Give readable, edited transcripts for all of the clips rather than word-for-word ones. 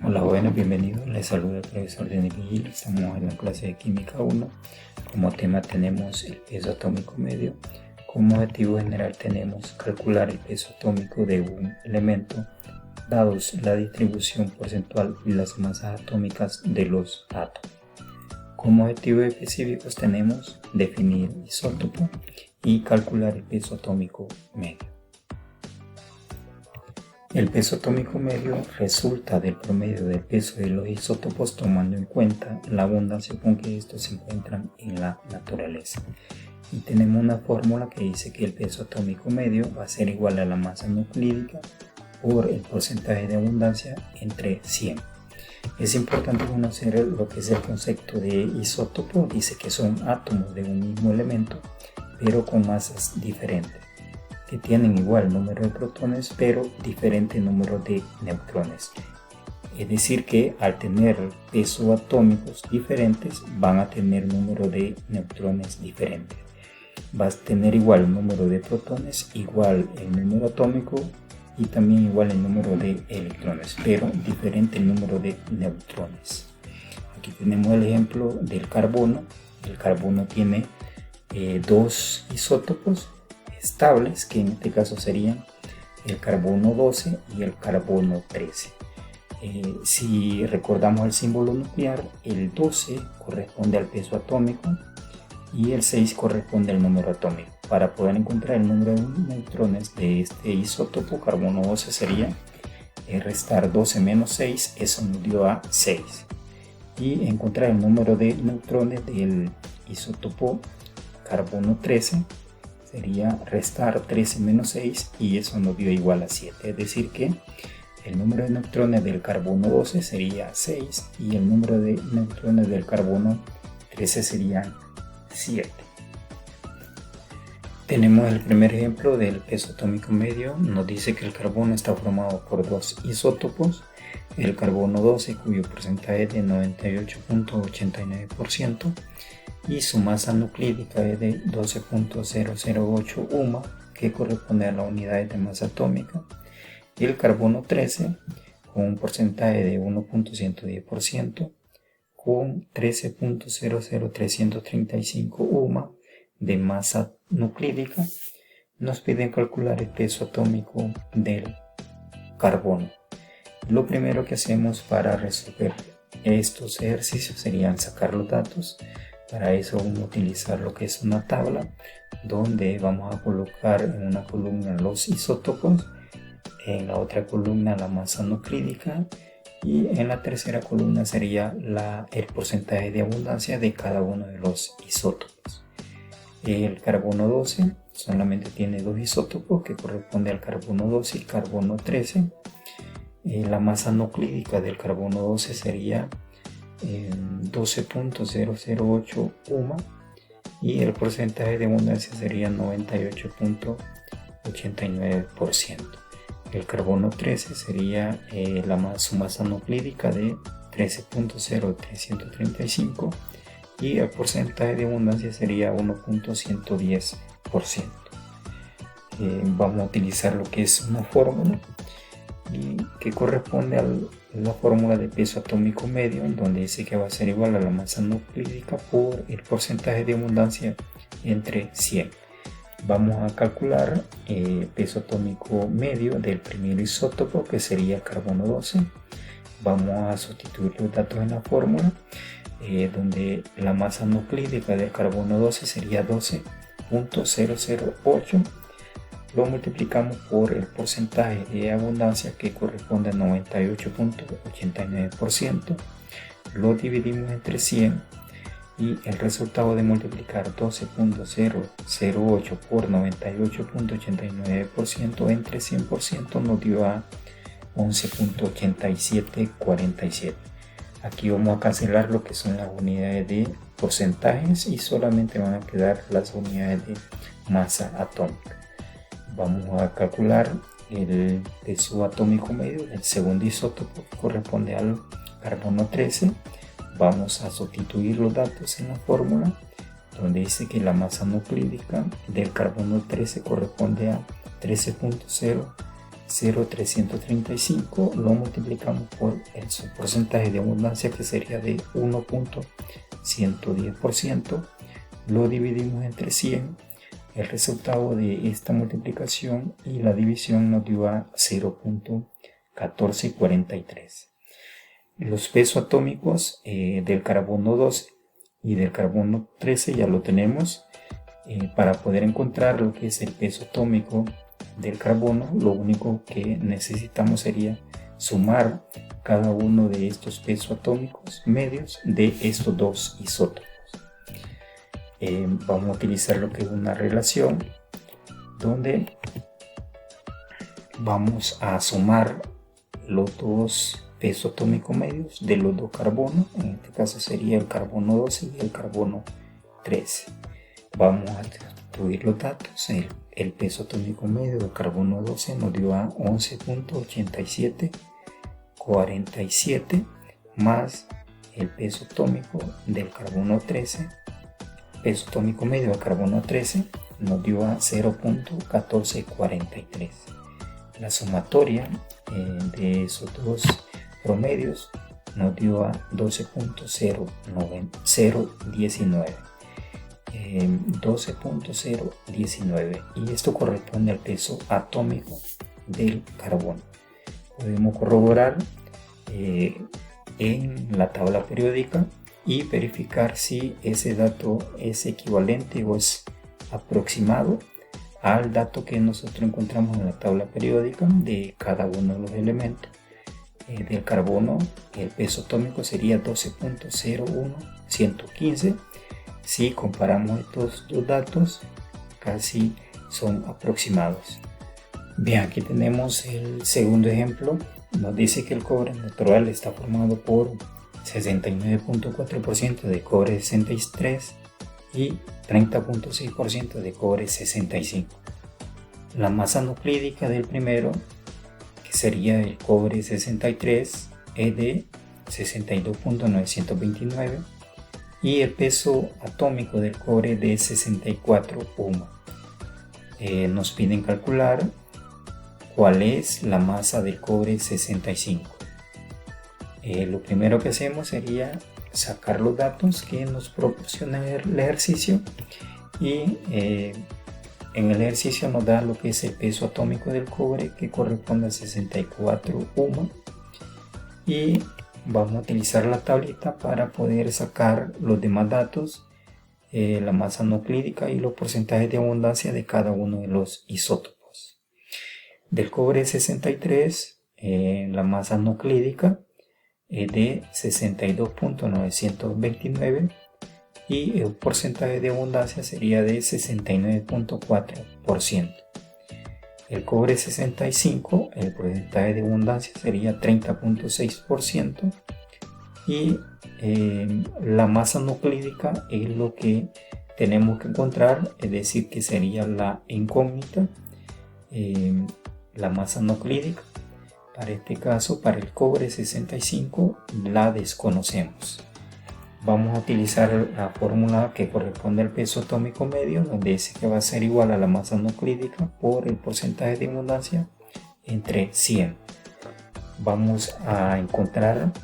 Hola jóvenes, bienvenidos. Les saluda el profesor Denis Vigil. Estamos en la clase de Química 1. Como tema tenemos el peso atómico medio. Como objetivo general tenemos calcular el peso atómico de un elemento dados la distribución porcentual y las masas atómicas de los átomos. Como objetivos específicos tenemos definir isótopo y calcular el peso atómico medio. El peso atómico medio resulta del promedio del peso de los isótopos tomando en cuenta la abundancia con que estos se encuentran en la naturaleza. Y tenemos una fórmula que dice que el peso atómico medio va a ser igual a la masa nucleídica por el porcentaje de abundancia entre 100. Es importante conocer lo que es el concepto de isótopo. Dice que son átomos de un mismo elemento, pero con masas diferentes, que tienen igual número de protones pero diferente número de neutrones. Es decir que al tener pesos atómicos diferentes van a tener número de neutrones diferentes. Vas a tener igual el número de protones, igual el número atómico y también igual el número de electrones, pero diferente el número de neutrones. Aquí tenemos el ejemplo del carbono. El carbono tiene dos isótopos estables, que en este caso serían el carbono 12 y el carbono 13. Si recordamos el símbolo nuclear, el 12 corresponde al peso atómico y el 6 corresponde al número atómico. Para poder encontrar el número de neutrones de este isótopo, carbono 12 sería restar 12 menos 6, eso nos dio a 6. Y encontrar el número de neutrones del isótopo carbono 13 sería restar 13 menos 6 y eso nos dio igual a 7. Es decir que el número de neutrones del carbono 12 sería 6 y el número de neutrones del carbono 13 serían 7. Tenemos el primer ejemplo del peso atómico medio. Nos dice que el carbono está formado por dos isótopos. El carbono 12, cuyo porcentaje es de 98.89%, y su masa nucleídica es de 12.008 UMA, que corresponde a las unidades de masa atómica. Y el carbono 13, con un porcentaje de 1.110%, con 13.00335 UMA de masa nucleídica. Nos piden calcular el peso atómico del carbono. Lo primero que hacemos para resolver estos ejercicios serían sacar los datos. Para eso vamos a utilizar lo que es una tabla, donde vamos a colocar en una columna los isótopos, en la otra columna la masa nucleídica y en la tercera columna sería el porcentaje de abundancia de cada uno de los isótopos. El carbono 12 solamente tiene dos isótopos, que corresponde al carbono 12 y carbono 13. La masa nucleídica del carbono 12 sería 12.008 UMA y el porcentaje de abundancia sería 98.89%. El carbono 13 sería su masa nucleídica de 13.0335 y el porcentaje de abundancia sería 1.110%. Vamos a utilizar lo que es una fórmula y que corresponde a la fórmula de peso atómico medio, en donde dice que va a ser igual a la masa nucleídica por el porcentaje de abundancia entre 100. Vamos a calcular el peso atómico medio del primer isótopo, que sería carbono 12. Vamos a sustituir los datos en la fórmula, donde la masa nucleídica del carbono 12 sería 12.008. Lo multiplicamos por el porcentaje de abundancia, que corresponde a 98.89%. Lo dividimos entre 100 y el resultado de multiplicar 12.008 por 98.89% entre 100% nos dio a 11.8747. Aquí vamos a cancelar lo que son las unidades de porcentajes y solamente van a quedar las unidades de masa atómica. Vamos a calcular el peso atómico medio del segundo isótopo, que corresponde al carbono 13. Vamos a sustituir los datos en la fórmula, donde dice que la masa nucleídica del carbono 13 corresponde a 13.0 0,335 lo multiplicamos por su porcentaje de abundancia, que sería de 1.110%, lo dividimos entre 100. El resultado de esta multiplicación y la división nos dio a 0.1443. Los pesos atómicos del carbono 12 y del carbono 13 ya lo tenemos. Para poder encontrar lo que es el peso atómico del carbono, lo único que necesitamos sería sumar cada uno de estos pesos atómicos medios de estos dos isótopos. Vamos a utilizar lo que es una relación donde vamos a sumar los dos pesos atómicos medios de los dos carbonos. En este caso sería el carbono 12 y el carbono 13. Vamos a distribuir los datos. El peso atómico medio del carbono 12 nos dio a 11.8747 más el peso atómico del carbono 13. Peso atómico medio del carbono 13 nos dio a 0.1443. La sumatoria de esos dos promedios nos dio a 12.019. 12.019, y esto corresponde al peso atómico del carbono. Podemos corroborar en la tabla periódica y verificar si ese dato es equivalente o es aproximado al dato que nosotros encontramos en la tabla periódica de cada uno de los elementos. Del carbono, el peso atómico sería 12.01115. Si comparamos estos dos datos, casi son aproximados. Bien, aquí tenemos el segundo ejemplo. Nos dice que el cobre natural está formado por 69.4% de cobre 63 y 30.6% de cobre 65. La masa nuclídica del primero, que sería el cobre 63, es de 62.929 y el peso atómico del cobre de 64 ohm. Nos piden calcular cuál es la masa del cobre 65. Lo primero que hacemos sería sacar los datos que nos proporciona el ejercicio, y en el ejercicio nos da lo que es el peso atómico del cobre, que corresponde a 64 ohm, y vamos a utilizar la tablita para poder sacar los demás datos, la masa nuclídica y los porcentajes de abundancia de cada uno de los isótopos. Del cobre 63, la masa nuclídica es de 62.929 y el porcentaje de abundancia sería de 69.4%. El cobre 65, el porcentaje de abundancia sería 30.6%, y la masa nuclídica es lo que tenemos que encontrar, es decir, que sería la incógnita. La masa nuclídica, para este caso, para el cobre 65, la desconocemos. Vamos a utilizar la fórmula que corresponde al peso atómico medio, donde dice que va a ser igual a la masa nuclídica por el porcentaje de abundancia entre 100. Vamos a encontrar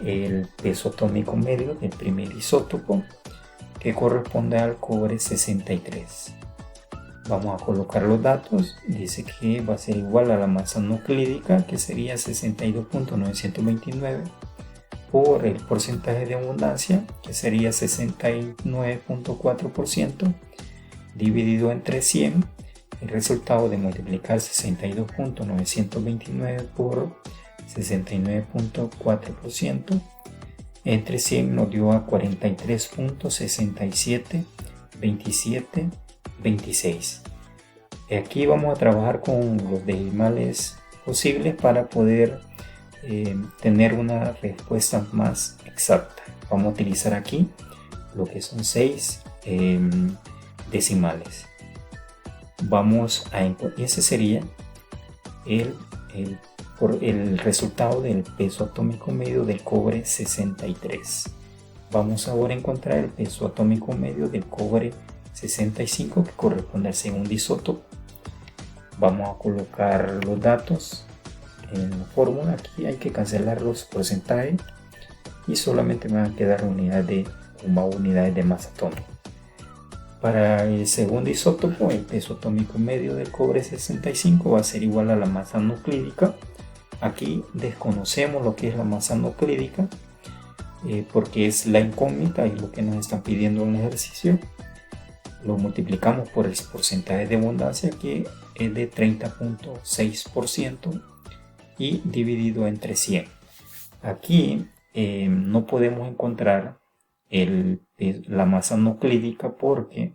el peso atómico medio del primer isótopo, que corresponde al cobre 63. Vamos a colocar los datos. Dice que va a ser igual a la masa nuclídica, que sería 62.929, por el porcentaje de abundancia, que sería 69.4%, dividido entre 100. El resultado de multiplicar 62.929 por 69.4% entre 100 nos dio a 43.672726. Aquí vamos a trabajar con los decimales posibles para poder tener una respuesta más exacta. Vamos a utilizar aquí lo que son 6 decimales. Ese sería el resultado del peso atómico medio del cobre 63. Vamos ahora a encontrar el peso atómico medio del cobre 65, que corresponde al segundo isótopo. Vamos a colocar los datos en la fórmula. Aquí hay que cancelar los porcentajes y solamente me van a quedar unidades de masa atómica. Para el segundo isótopo, el peso atómico medio del cobre 65 va a ser igual a la masa nuclídica. Aquí desconocemos lo que es la masa nuclídica porque es la incógnita y lo que nos están pidiendo en el ejercicio. Lo multiplicamos por el porcentaje de abundancia, que es de 30.6%, y dividido entre 100. Aquí no podemos encontrar la masa nuclídica porque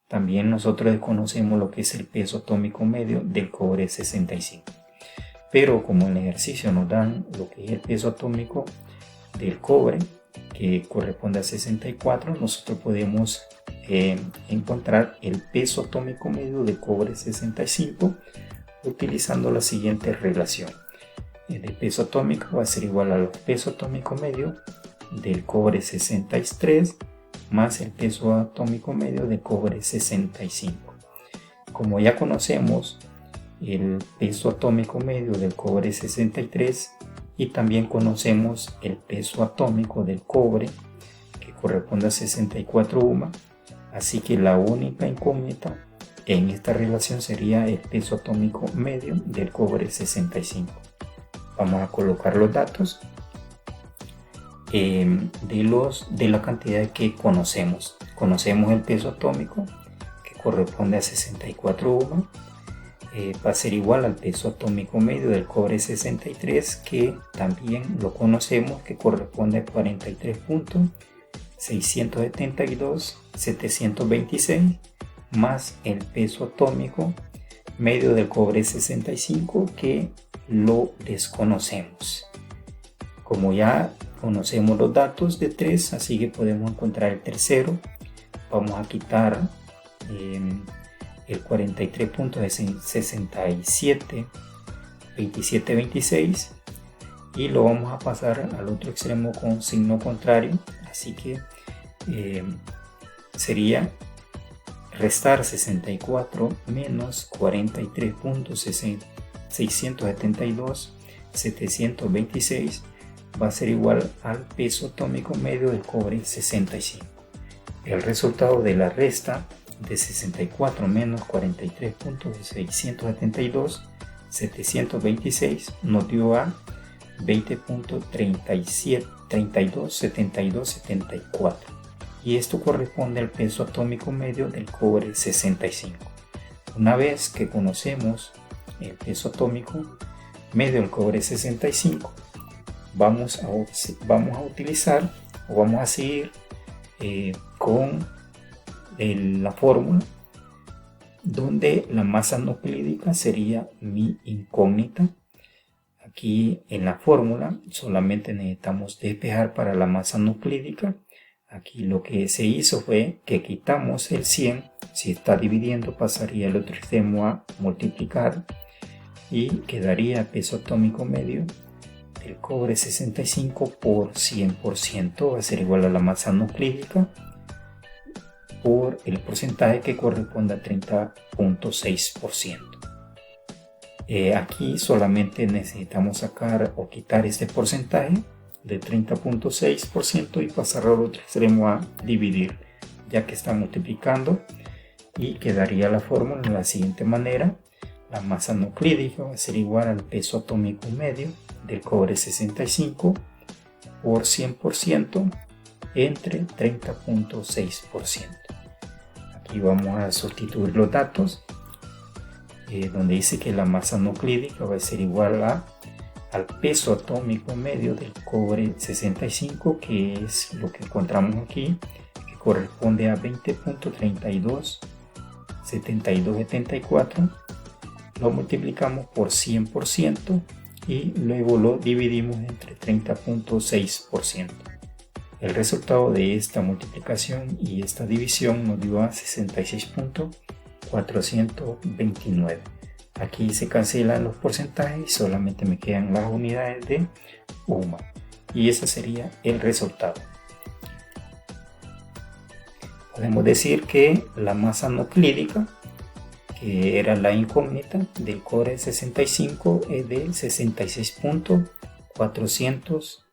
también nosotros desconocemos lo que es el peso atómico medio del cobre 65. Pero como en el ejercicio nos dan lo que es el peso atómico del cobre, que corresponde a 64, nosotros podemos encontrar el peso atómico medio de cobre 65 utilizando la siguiente relación. El peso atómico va a ser igual al peso atómico medio del cobre 63 más el peso atómico medio del cobre 65. Como ya conocemos el peso atómico medio del cobre 63 y también conocemos el peso atómico del cobre, que corresponde a 64 UMA, así que la única incógnita en esta relación sería el peso atómico medio del cobre 65. Vamos a colocar los datos de la cantidad que conocemos. Conocemos el peso atómico, que corresponde a 64 UMA. Va a ser igual al peso atómico medio del cobre 63, que también lo conocemos, que corresponde a 43.672.726, más el peso atómico medio del cobre 65, que lo desconocemos. Como ya conocemos los datos de 3, así que podemos encontrar el tercero. Vamos a quitar el 43.672726 y lo vamos a pasar al otro extremo con signo contrario, así que sería restar 64 menos 43.672.726 va a ser igual al peso atómico medio del cobre 65. El resultado de la resta de 64 menos 43.672.726 nos dio a 20.327274, y esto corresponde al peso atómico medio del cobre 65. Una vez que conocemos el peso atómico medio del cobre 65, vamos a utilizar o vamos a seguir con la fórmula, donde la masa nuclídica sería mi incógnita. Aquí en la fórmula solamente necesitamos despejar para la masa nuclídica. Aquí lo que se hizo fue que quitamos el 100, si está dividiendo pasaría el otro extremo a multiplicar y quedaría peso atómico medio del cobre 65 por 100%, va a ser igual a la masa nuclídica por el porcentaje, que corresponde a 30.6%. Aquí solamente necesitamos sacar o quitar este porcentaje de 30.6% y pasar al otro extremo a dividir, ya que está multiplicando, y quedaría la fórmula de la siguiente manera. La masa nuclídica va a ser igual al peso atómico medio del cobre 65 por 100% entre 30.6%. Aquí vamos a sustituir los datos, donde dice que la masa nuclídica va a ser igual al peso atómico medio del cobre 65, que es lo que encontramos aquí, que corresponde a 20.327274. Lo multiplicamos por 100% y luego lo dividimos entre 30.6%. El resultado de esta multiplicación y esta división nos dio a 66.429. Aquí se cancelan los porcentajes y solamente me quedan las unidades de UMA, y ese sería el resultado. Podemos decir que la masa nuclídica, que era la incógnita del Core 65 del 66.400